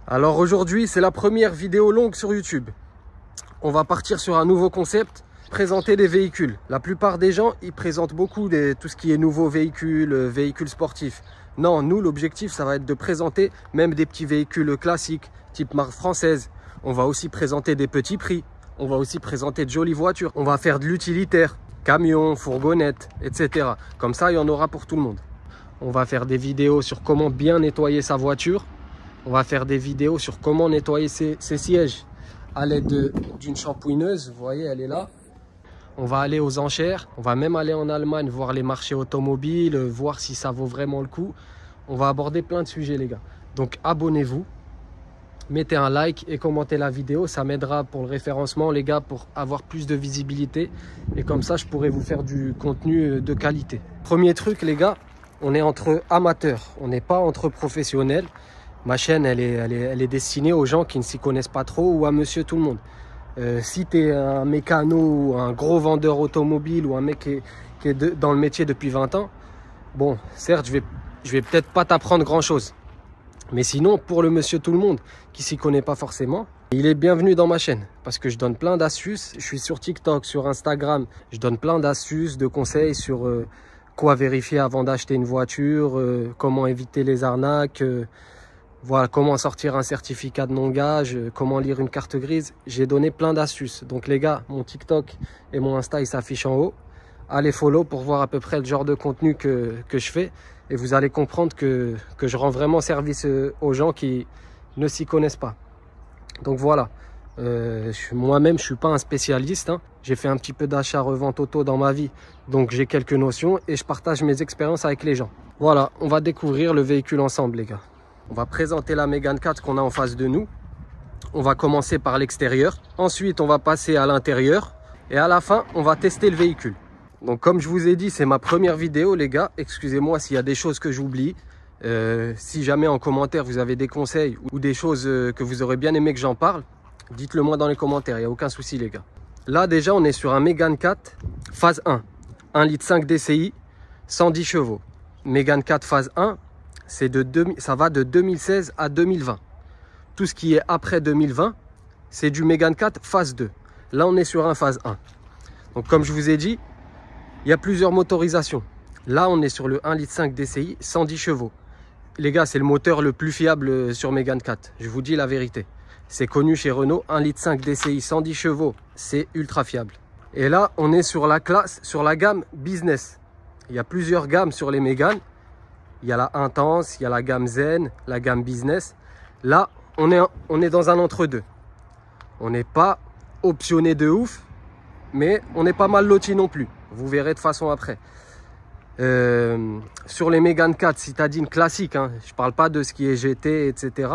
Alors aujourd'hui, c'est la première vidéo longue sur YouTube. On va partir sur un nouveau concept, présenter des véhicules. La plupart des gens, ils présentent beaucoup tout ce qui est nouveaux véhicules, véhicules sportifs. Non, nous, l'objectif, ça va être de présenter même des petits véhicules classiques, type marque française. On va aussi présenter des petits prix. On va aussi présenter de jolies voitures. On va faire de l'utilitaire, camions, fourgonnettes, etc. Comme ça, il y en aura pour tout le monde. On va faire des vidéos sur comment bien nettoyer sa voiture. On va faire des vidéos sur comment nettoyer ses sièges à l'aide d'une shampouineuse. Vous voyez, elle est là. On va aller aux enchères. On va même aller en Allemagne voir les marchés automobiles, voir si ça vaut vraiment le coup. On va aborder plein de sujets, les gars. Donc, abonnez-vous. Mettez un like et commentez la vidéo. Ça m'aidera pour le référencement, les gars, pour avoir plus de visibilité. Et comme ça, je pourrai vous faire du contenu de qualité. Premier truc, les gars, on est entre amateurs. On n'est pas entre professionnels. Ma chaîne, elle est destinée aux gens qui ne s'y connaissent pas trop ou à monsieur tout le monde. Si tu es un mécano ou un gros vendeur automobile ou un mec qui est dans le métier depuis 20 ans, bon, certes, je vais peut-être pas t'apprendre grand-chose. Mais sinon, pour le monsieur tout le monde qui s'y connaît pas forcément, il est bienvenu dans ma chaîne parce que je donne plein d'astuces. Je suis sur TikTok, sur Instagram. Je donne plein d'astuces, de conseils sur quoi vérifier avant d'acheter une voiture, comment éviter les arnaques, voilà, comment sortir un certificat de non-gage, comment lire une carte grise. J'ai donné plein d'astuces. Donc les gars, mon TikTok et mon Insta, ils s'affichent en haut. Allez follow pour voir à peu près le genre de contenu que je fais. Et vous allez comprendre que je rends vraiment service aux gens qui ne s'y connaissent pas. Donc voilà, moi-même, je ne suis pas un spécialiste. Hein. J'ai fait un petit peu d'achat-revente auto dans ma vie. Donc j'ai quelques notions et je partage mes expériences avec les gens. Voilà, on va découvrir le véhicule ensemble, les gars. On va présenter la Mégane 4 qu'on a en face de nous. On va commencer par l'extérieur. Ensuite, on va passer à l'intérieur. Et à la fin, on va tester le véhicule. Donc, comme je vous ai dit, c'est ma première vidéo, les gars. Excusez-moi s'il y a des choses que j'oublie. Si jamais en commentaire, vous avez des conseils ou des choses que vous aurez bien aimé que j'en parle, dites-le moi dans les commentaires. Il n'y a aucun souci, les gars. Là, déjà, on est sur un Mégane 4 phase 1. 1,5 litre DCI, 110 chevaux. Mégane 4 phase 1. Ça va de 2016 à 2020. Tout ce qui est après 2020, c'est du Mégane 4 phase 2. Là, on est sur un phase 1. Donc, comme je vous ai dit, il y a plusieurs motorisations. Là, on est sur le 1,5 litre DCI, 110 chevaux. Les gars, c'est le moteur le plus fiable sur Mégane 4. Je vous dis la vérité. C'est connu chez Renault, 1,5 litre DCI, 110 chevaux. C'est ultra fiable. Et là, on est sur la classe, sur la gamme business. Il y a plusieurs gammes sur les Mégane. Il y a la Intense, il y a la gamme Zen, la gamme Business. Là, on est dans un entre-deux. On n'est pas optionné de ouf, mais on n'est pas mal loti non plus. Vous verrez de façon après. Sur les Mégane 4 citadines classiques, hein, je ne parle pas de ce qui est GT, etc.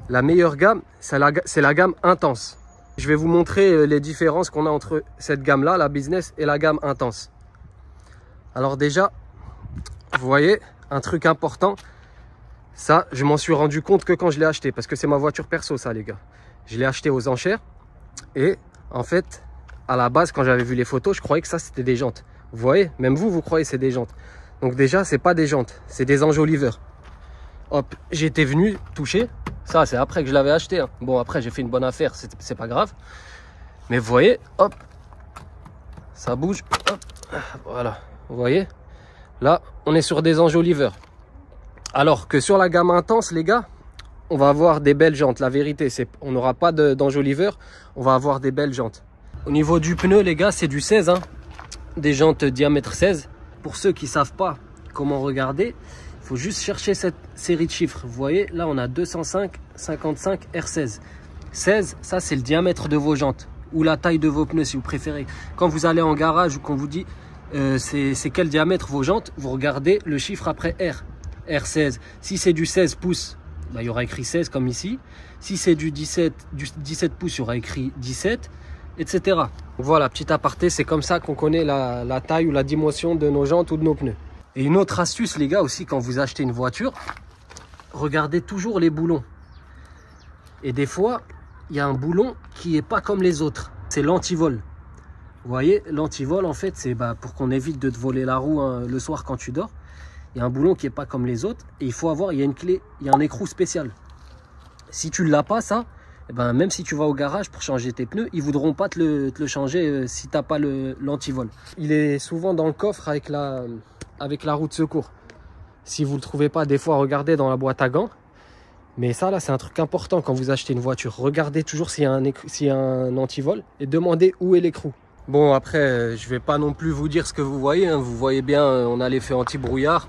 La meilleure gamme, c'est la gamme Intense. Je vais vous montrer les différences qu'on a entre cette gamme-là, la Business, et la gamme Intense. Alors déjà, vous voyez, un truc important, ça, je m'en suis rendu compte que quand je l'ai acheté, parce que c'est ma voiture perso, ça, les gars. Je l'ai acheté aux enchères et en fait, à la base, quand j'avais vu les photos, je croyais que ça, c'était des jantes. Vous voyez, même vous croyez que c'est des jantes. Donc déjà, c'est pas des jantes, c'est des enjoliveurs. Hop, j'étais venu toucher. Ça, c'est après que je l'avais acheté. Hein. Bon, après, j'ai fait une bonne affaire, c'est pas grave. Mais vous voyez, hop, ça bouge. Hop, voilà, vous voyez. Là, on est sur des enjoliveurs. Alors que sur la gamme Intense, les gars, on va avoir des belles jantes. La vérité, c'est on n'aura pas d'enjoliveurs. On va avoir des belles jantes. Au niveau du pneu, les gars, c'est du 16. Hein. Des jantes diamètre 16. Pour ceux qui ne savent pas comment regarder, il faut juste chercher cette série de chiffres. Vous voyez, là, on a 205, 55, R16. 16, ça, c'est le diamètre de vos jantes. Ou la taille de vos pneus, si vous préférez. Quand vous allez en garage ou qu'on vous dit... c'est quel diamètre vos jantes, vous regardez le chiffre après R, R16. Si c'est du 16 pouces, bah, il y aura écrit 16 comme ici. Si c'est du 17 pouces, il y aura écrit 17, etc. Voilà, petit aparté, c'est comme ça qu'on connaît la taille ou la dimension de nos jantes ou de nos pneus. Et une autre astuce, les gars, aussi, quand vous achetez une voiture, regardez toujours les boulons. Et des fois, il y a un boulon qui n'est pas comme les autres. C'est l'antivol. Vous voyez, l'antivol, en fait, c'est pour qu'on évite de te voler la roue le soir quand tu dors. Il y a un boulon qui n'est pas comme les autres. Et il faut avoir, il y a une clé, il y a un écrou spécial. Si tu ne l'as pas, ça, eh ben, même si tu vas au garage pour changer tes pneus, ils ne voudront pas te le changer si tu n'as pas l'antivol. Il est souvent dans le coffre avec la roue de secours. Si vous ne le trouvez pas, des fois, regardez dans la boîte à gants. Mais ça, là, c'est un truc important quand vous achetez une voiture. Regardez toujours s'il y a un antivol et demandez où est l'écrou. Bon, après, je vais pas non plus vous dire ce que vous voyez. Hein. Vous voyez bien, on a l'effet anti-brouillard.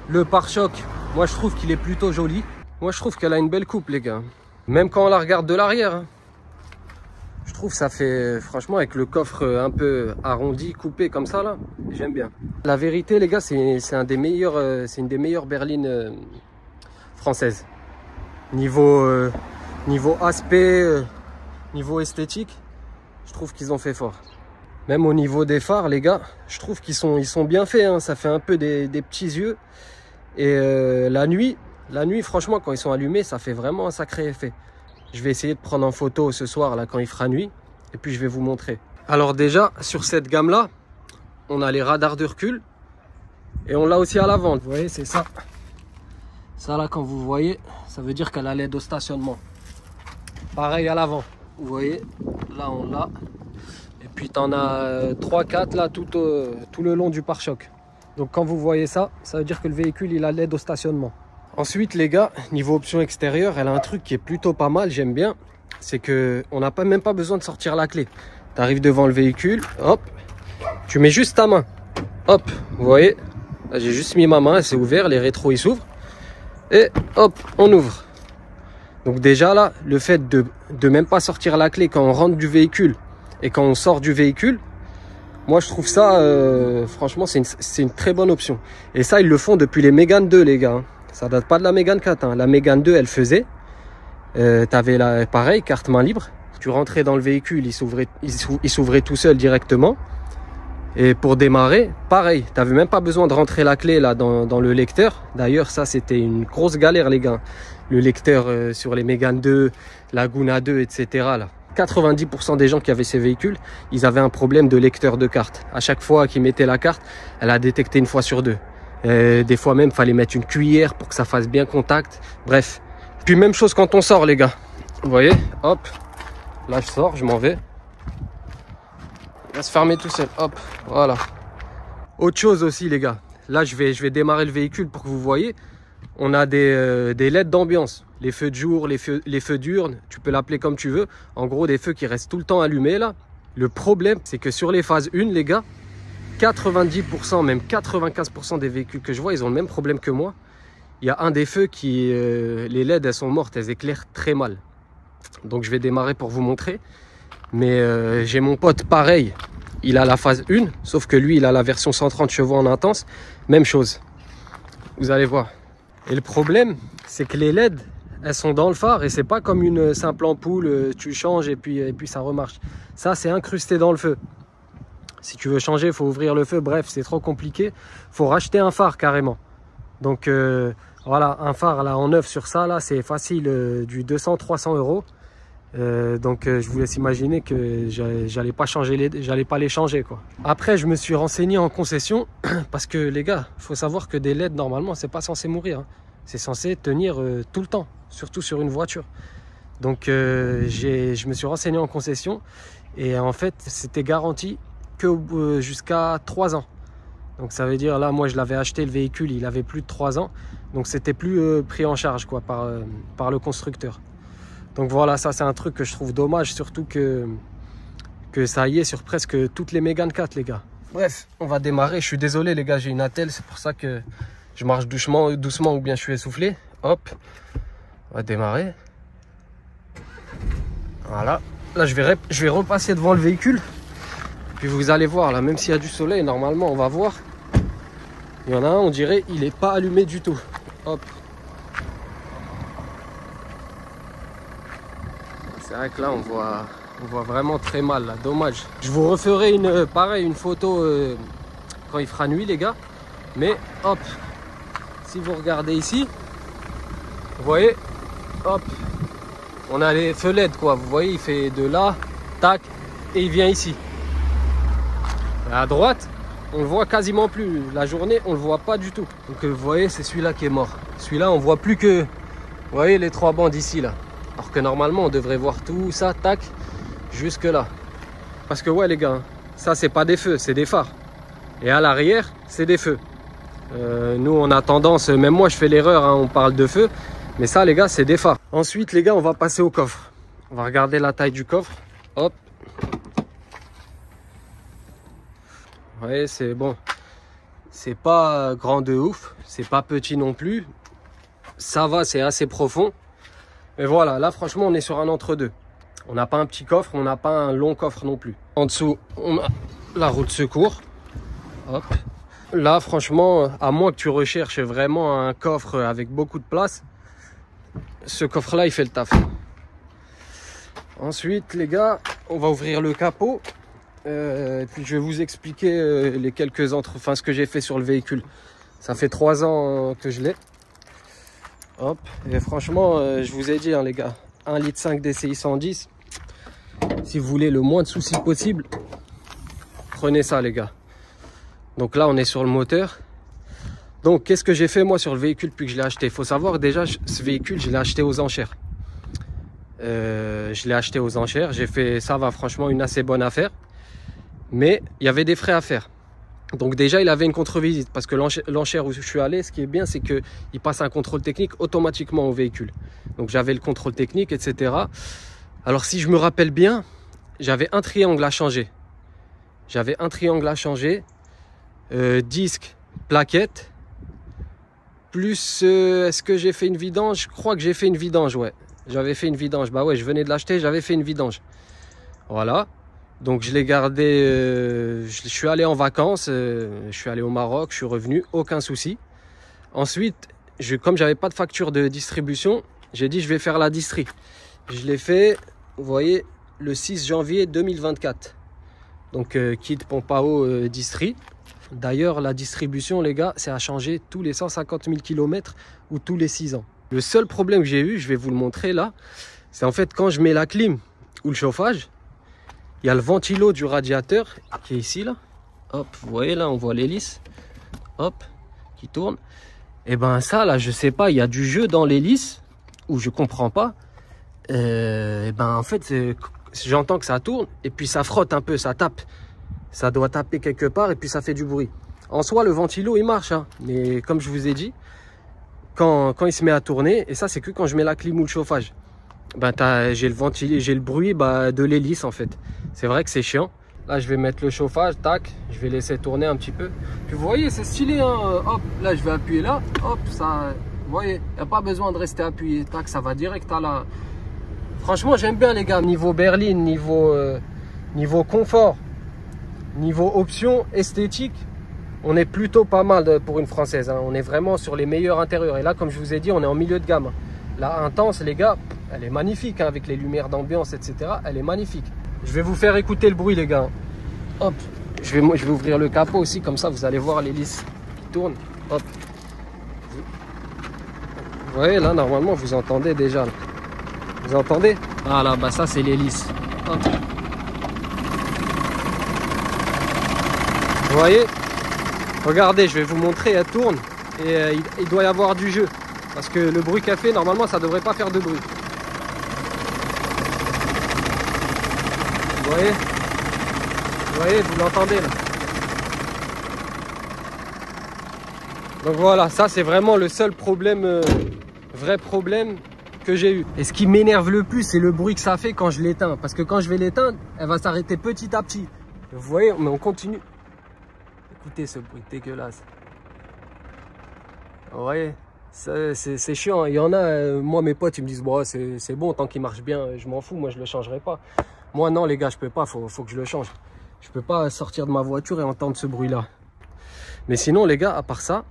Le pare-choc, moi, je trouve qu'il est plutôt joli. Moi, je trouve qu'elle a une belle coupe, les gars. Même quand on la regarde de l'arrière. Hein. Je trouve ça fait, franchement, avec le coffre un peu arrondi, coupé comme ça, là, j'aime bien. La vérité, les gars, c'est une des meilleures berlines françaises. Niveau aspect, niveau esthétique, je trouve qu'ils ont fait fort. Même au niveau des phares, les gars, je trouve qu'ils sont bien faits. Hein. Ça fait un peu des petits yeux. Et la nuit, franchement, quand ils sont allumés, ça fait vraiment un sacré effet. Je vais essayer de prendre en photo ce soir, là, quand il fera nuit. Et puis, je vais vous montrer. Alors déjà, sur cette gamme-là, on a les radars de recul. Et on l'a aussi à l'avant. Vous voyez, c'est ça. Ça, là, quand vous voyez, ça veut dire qu'elle a l'aide au stationnement. Pareil à l'avant. Vous voyez, là, on l'a. Et puis, tu en as 3-4 là, tout le long du pare-choc. Donc, quand vous voyez ça, ça veut dire que le véhicule, il a l'aide au stationnement. Ensuite, les gars, niveau option extérieure, elle a un truc qui est plutôt pas mal, j'aime bien. C'est qu'on n'a même pas besoin de sortir la clé. Tu arrives devant le véhicule, hop, tu mets juste ta main. Hop, vous voyez, là, j'ai juste mis ma main, c'est ouvert, les rétros, ils s'ouvrent. Et hop, on ouvre. Donc déjà là, le fait de même pas sortir la clé quand on rentre du véhicule et quand on sort du véhicule, moi je trouve ça, franchement, c'est une très bonne option. Et ça, ils le font depuis les Mégane 2, les gars. Ça date pas de la Mégane 4. Hein. La Mégane 2, elle faisait. T'avais pareil, carte main libre. Tu rentrais dans le véhicule, il s'ouvrait tout seul directement. Et pour démarrer, pareil, tu n'avais même pas besoin de rentrer la clé là dans le lecteur. D'ailleurs, ça c'était une grosse galère, les gars. Le lecteur sur les Mégane 2, Laguna 2, etc. Là. 90% des gens qui avaient ces véhicules, ils avaient un problème de lecteur de carte. À chaque fois qu'ils mettaient la carte, elle a détecté une fois sur deux. Des fois même, il fallait mettre une cuillère pour que ça fasse bien contact. Bref. Puis même chose quand on sort, les gars. Vous voyez, hop. Là, je sors, je m'en vais. Il va se fermer tout seul, hop, voilà. Autre chose aussi, les gars, là je vais démarrer le véhicule pour que vous voyez. On a des LED d'ambiance, les feux de jour, les feux d'urne, tu peux l'appeler comme tu veux. En gros, des feux qui restent tout le temps allumés là. Le problème, c'est que sur les phases 1, les gars, 90%, même 95% des véhicules que je vois, ils ont le même problème que moi. Il y a un des feux qui, les LED, elles sont mortes, elles éclairent très mal. Donc je vais démarrer pour vous montrer. Mais j'ai mon pote pareil, il a la phase 1, sauf que lui il a la version 130 chevaux en intense, même chose, vous allez voir. Et le problème, c'est que les LED, elles sont dans le phare et c'est pas comme une simple ampoule, tu changes et puis ça remarche. Ça c'est incrusté dans le feu. Si tu veux changer, il faut ouvrir le feu, bref, c'est trop compliqué. Il faut racheter un phare carrément. Donc voilà, un phare là en neuf sur ça, là c'est facile, du 200-300 €. Donc je vous laisse imaginer que j'allais pas les changer quoi. Après je me suis renseigné en concession parce que les gars, il faut savoir que des LED normalement c'est pas censé mourir, hein. C'est censé tenir tout le temps, surtout sur une voiture. Donc je me suis renseigné en concession et en fait c'était garanti que jusqu'à 3 ans. Donc ça veut dire là moi je l'avais acheté le véhicule, il avait plus de 3 ans, donc c'était plus pris en charge quoi par le constructeur. Donc voilà, ça c'est un truc que je trouve dommage, surtout que ça y est sur presque toutes les Mégane 4, les gars. Bref, on va démarrer. Je suis désolé, les gars, j'ai une attelle, c'est pour ça que je marche doucement ou bien je suis essoufflé. Hop, on va démarrer. Voilà. Là, je vais repasser devant le véhicule. Puis vous allez voir, là, même s'il y a du soleil, normalement, on va voir. Il y en a un, on dirait, il n'est pas allumé du tout. Hop. C'est vrai que là, on voit vraiment très mal, là. Dommage. Je vous referai une photo quand il fera nuit, les gars. Mais hop, si vous regardez ici, vous voyez, hop, on a les feux LED, quoi. Vous voyez, il fait de là, tac, et il vient ici. À droite, on le voit quasiment plus. La journée, on le voit pas du tout. Donc vous voyez, c'est celui-là qui est mort. Celui-là, on voit plus que Vous voyez les 3 bandes ici là. Alors que normalement on devrait voir tout ça, tac, jusque là. Parce que ouais les gars, ça c'est pas des feux, c'est des phares. Et à l'arrière, c'est des feux. Nous on a tendance, même moi je fais l'erreur, hein, on parle de feu. Mais ça les gars, c'est des phares. Ensuite les gars, on va passer au coffre. On va regarder la taille du coffre. Hop. Vous voyez, c'est bon. C'est pas grand de ouf. C'est pas petit non plus. Ça va, c'est assez profond. Mais voilà, là franchement, on est sur un entre-deux. On n'a pas un petit coffre, on n'a pas un long coffre non plus. En dessous, on a la roue de secours. Hop. Là, franchement, à moins que tu recherches vraiment un coffre avec beaucoup de place, ce coffre-là, il fait le taf. Ensuite, les gars, on va ouvrir le capot. Puis je vais vous expliquer les quelques ce que j'ai fait sur le véhicule. Ça fait 3 ans que je l'ai. Hop. Et franchement, je vous ai dit, hein, les gars, 1,5 litre DCI 110. Si vous voulez le moins de soucis possible, prenez ça, les gars. Donc là, on est sur le moteur. Donc, qu'est-ce que j'ai fait moi sur le véhicule depuis que je l'ai acheté? Il faut savoir déjà, ce véhicule, je l'ai acheté aux enchères. Je l'ai acheté aux enchères. J'ai fait, ça va, franchement, une assez bonne affaire. Mais il y avait des frais à faire. Donc déjà, il avait une contre-visite. Parce que l'enchère où je suis allé, ce qui est bien, c'est qu'il passe un contrôle technique automatiquement au véhicule. Donc j'avais le contrôle technique, etc. Alors si je me rappelle bien, j'avais un triangle à changer. J'avais un triangle à changer. Disque, plaquette. Plus, est-ce que j'ai fait une vidange? Je crois que j'ai fait une vidange, ouais. J'avais fait une vidange. Bah ouais, je venais de l'acheter, j'avais fait une vidange. Voilà. Donc je l'ai gardé, je suis allé en vacances, je suis allé au Maroc, je suis revenu, aucun souci. Ensuite, comme j'avais pas de facture de distribution, j'ai dit je vais faire la distri. Je l'ai fait, vous voyez, le 6 janvier 2024. Donc kit pompe à eau distri. D'ailleurs, la distribution, les gars, c'est à changer tous les 150 000 km ou tous les 6 ans. Le seul problème que j'ai eu, je vais vous le montrer là, c'est en fait quand je mets la clim ou le chauffage, il y a le ventilo du radiateur qui est ici là. Hop, vous voyez là, on voit l'hélice. Hop, qui tourne. Et ben ça là, je sais pas, il y a du jeu dans l'hélice où je comprends pas. Et ben en fait, j'entends que ça tourne et puis ça frotte un peu, ça tape. Ça doit taper quelque part et puis ça fait du bruit. En soi, le ventilo il marche, hein, mais comme je vous ai dit, quand il se met à tourner, et ça c'est que quand je mets la clim ou le chauffage, ben j'ai le bruit de l'hélice en fait. C'est vrai que c'est chiant. Là je vais mettre le chauffage, tac, je vais laisser tourner un petit peu. Puis vous voyez, c'est stylé, hein. Hop, là je vais appuyer là, hop, ça, vous voyez, il n'y a pas besoin de rester appuyé, tac, ça va direct à la... Franchement j'aime bien les gars, niveau berline, niveau confort, niveau option, esthétique, on est plutôt pas mal pour une française, hein. On est vraiment sur les meilleurs intérieurs. Et là comme je vous ai dit, on est en milieu de gamme. La Intense les gars, elle est magnifique, hein, avec les lumières d'ambiance, etc. Elle est magnifique. Je vais vous faire écouter le bruit les gars. Hop, je vais ouvrir le capot aussi, comme ça vous allez voir l'hélice qui tourne. Hop. Vous voyez là, normalement vous entendez déjà. Là. Vous entendez? Ah là, bah ça c'est l'hélice. Vous voyez? Regardez, je vais vous montrer, elle tourne. Et il doit y avoir du jeu. Parce que le bruit qu'elle fait, normalement ça devrait pas faire de bruit. Vous voyez, vous l'entendez là. Donc voilà, ça c'est vraiment le seul problème, vrai problème que j'ai eu. Et ce qui m'énerve le plus, c'est le bruit que ça fait quand je l'éteins. Parce que quand je vais l'éteindre, elle va s'arrêter petit à petit. Vous voyez, mais on continue. Écoutez ce bruit dégueulasse. Vous voyez, c'est chiant. Il y en a, moi mes potes ils me disent bon, c'est bon tant qu'il marche bien, je m'en fous, moi je le changerai pas. Moi non les gars, je peux pas, faut que je le change. Je peux pas sortir de ma voiture et entendre ce bruit là. Mais sinon les gars, à part ça,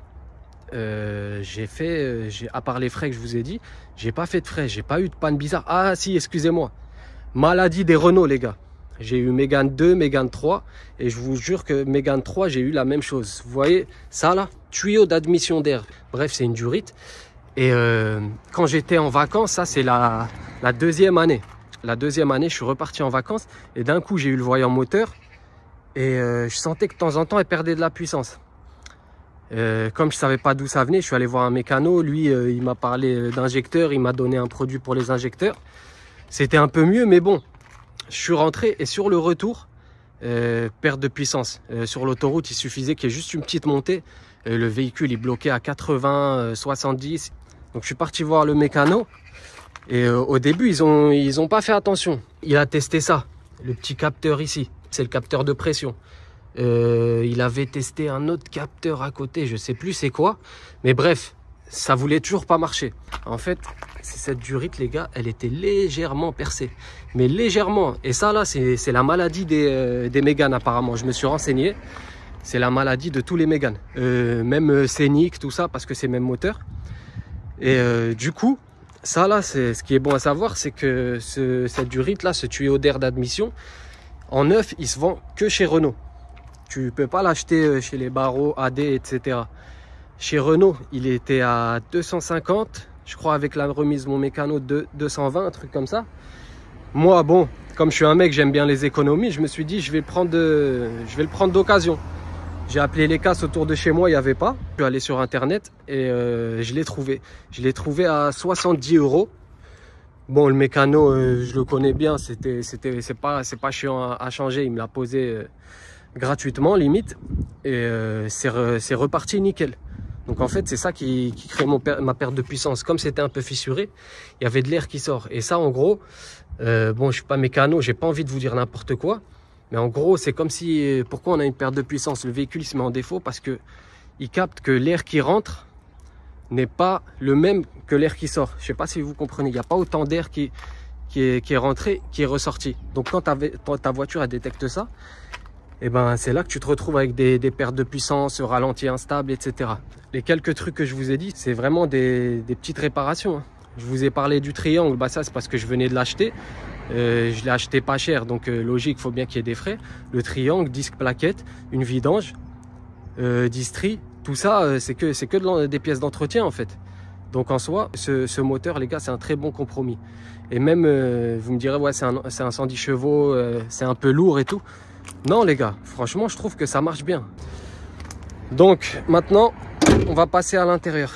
à part les frais que je vous ai dit, j'ai pas fait de frais, j'ai pas eu de panne bizarre. Ah si, excusez-moi, maladie des Renault les gars. J'ai eu Mégane 2, Mégane 3 et je vous jure que Mégane 3 j'ai eu la même chose. Vous voyez ça là, tuyau d'admission d'air. Bref, c'est une durite. Et quand j'étais en vacances, ça c'est la deuxième année. La deuxième année, je suis reparti en vacances et d'un coup, j'ai eu le voyant moteur et je sentais que de temps en temps, elle perdait de la puissance. Comme je savais pas d'où ça venait, je suis allé voir un mécano. Lui, il m'a parlé d'injecteurs, il m'a donné un produit pour les injecteurs. C'était un peu mieux, mais bon, je suis rentré et sur le retour, perte de puissance. Sur l'autoroute, il suffisait qu'il y ait juste une petite montée. Le véhicule, il bloquait à 80, 70. Donc je suis parti voir le mécano. Et au début, ils ont pas fait attention. Il a testé ça, le petit capteur ici. C'est le capteur de pression. Il avait testé un autre capteur à côté, je sais plus c'est quoi. Mais bref, ça voulait toujours pas marcher. En fait, cette durite, les gars, elle était légèrement percée. Mais légèrement. Et ça, là, c'est la maladie des Mégane, apparemment. Je me suis renseigné. C'est la maladie de tous les Mégane. Même Scénic, tout ça, parce que c'est même moteur. Et du coup, ça, là, ce qui est bon à savoir, c'est que cette durite, là, ce tuyau d'air d'admission, en neuf, il se vend que chez Renault. Tu peux pas l'acheter chez les Barreau, AD, etc. Chez Renault, il était à 250. Je crois avec la remise mon mécano de 220, un truc comme ça. Moi, bon, comme je suis un mec, j'aime bien les économies, je me suis dit, je vais le prendre d'occasion. J'ai appelé les casses autour de chez moi, il n'y avait pas. Je suis allé sur internet et je l'ai trouvé. Je l'ai trouvé à 70 €. Bon, le mécano, je le connais bien, c'est pas chiant à changer. Il me l'a posé gratuitement, limite. Et c'est reparti nickel. Donc en fait, c'est ça qui crée ma perte de puissance. Comme c'était un peu fissuré, il y avait de l'air qui sort. Et ça, en gros, bon, je suis pas mécano, j'ai pas envie de vous dire n'importe quoi. Mais en gros, c'est comme si... Pourquoi on a une perte de puissance? Le véhicule il se met en défaut parce que il capte que l'air qui rentre n'est pas le même que l'air qui sort. Je sais pas si vous comprenez. Il n'y a pas autant d'air qui est rentré, qui est ressorti. Donc quand ta voiture elle détecte ça, et ben c'est là que tu te retrouves avec des pertes de puissance, ralenti instable, etc. Les quelques trucs que je vous ai dit, c'est vraiment des petites réparations, hein. Je vous ai parlé du triangle, bah ça c'est parce que je venais de l'acheter. Je l'ai acheté pas cher, donc logique, il faut bien qu'il y ait des frais. Le triangle, disque plaquette, une vidange, distri, tout ça, c'est que des pièces d'entretien en fait. Donc en soi, ce moteur, les gars, c'est un très bon compromis. Et même, vous me direz, ouais, c'est un 110 chevaux, c'est un peu lourd et tout. Non les gars, franchement, je trouve que ça marche bien. Donc maintenant, on va passer à l'intérieur.